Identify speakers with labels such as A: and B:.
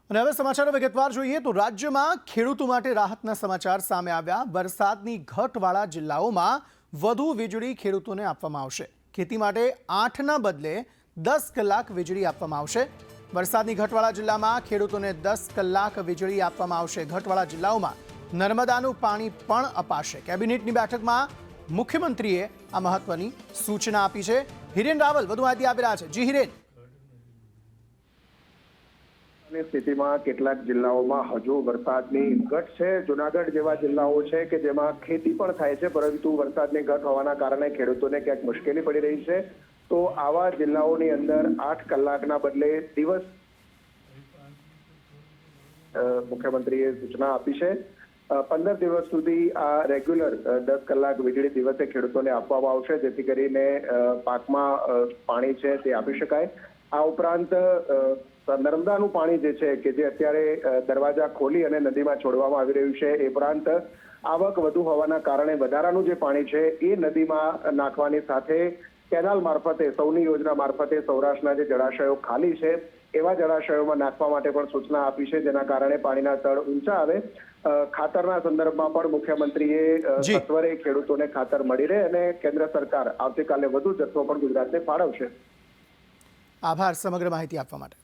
A: અને હવે સમાચારો વિગતવાર જોઈએ તો રાજ્યમાં ખેડૂતો માટે રાહતના સમાચાર સામે આવ્યા। વરસાદની ઘટવાળા જિલ્લાઓમાં વધુ વીજળી ખેડૂતોને આપવામાં આવશે। ખેતી માટે 8ના બદલે 10 કલાક વીજળી આપવામાં આવશે। વરસાદની ઘટવાળા જિલ્લામાં ખેડૂતોને 10 કલાક વીજળી આપવામાં આવશે। ઘટવાળા જિલ્લાઓમાં નર્મદાનું પાણી પણ અપાશે। કેબિનેટની બેઠકમાં મુખ્યમંત્રીએ આ મહત્વની સૂચના આપી છે। હિરેન રાવલ વધુ માહિતી આપી રહ્યા છે। જી હિરેન।
B: સ્થિતિમાં કેટલાક જિલ્લાઓમાં હજુ વરસાદની ઘટ છે। જૂનાગઢ જેવા જિલ્લાઓ છે કે જેમાં ખેતી પણ થાય છે, પરંતુ વરસાદની ઘટ હોવાના કારણે ખેડૂતોને ક્યાંક મુશ્કેલી પડી રહી છે। તો આવા જિલ્લાઓની અંદર 8 કલાકના બદલે દિવસ મુખ્યમંત્રીએ સૂચના આપી છે। 15 દિવસ સુધી આ રેગ્યુલર 10 કલાક વીજળી દિવસે ખેડૂતોને આપવામાં આવશે, જેથી કરીને પાકમાં પાણી છે તે આપી શકાય। આ ઉપરાંત નર્મદાનું પાણી જે છે કે જે અત્યારે દરવાજા ખોલી અને નદીમાં છોડવામાં આવી રહ્યું છે, એ ઉપરાંત આવક વધુ હોવાના કારણે વધારાનું જે પાણી છે એ નદીમાં નાખવાની સાથે કેનાલ મારફતે સૌની યોજના મારફતે સૌરાષ્ટ્રના જે જળાશયો ખાલી છે એવા જળાશયોમાં નાખવા માટે પણ સૂચના આપી છે, જેના કારણે પાણીના તળ ઊંચા આવે। ખાતરના સંદર્ભમાં પણ મુખ્યમંત્રીએ સત્વરે ખેડૂતોને ખાતર મળી રહે અને કેન્દ્ર સરકાર આવતીકાલે વધુ જથ્થો પણ ગુજરાતને ફાળવશે।
A: આભાર સમગ્ર માહિતી આપવા માટે।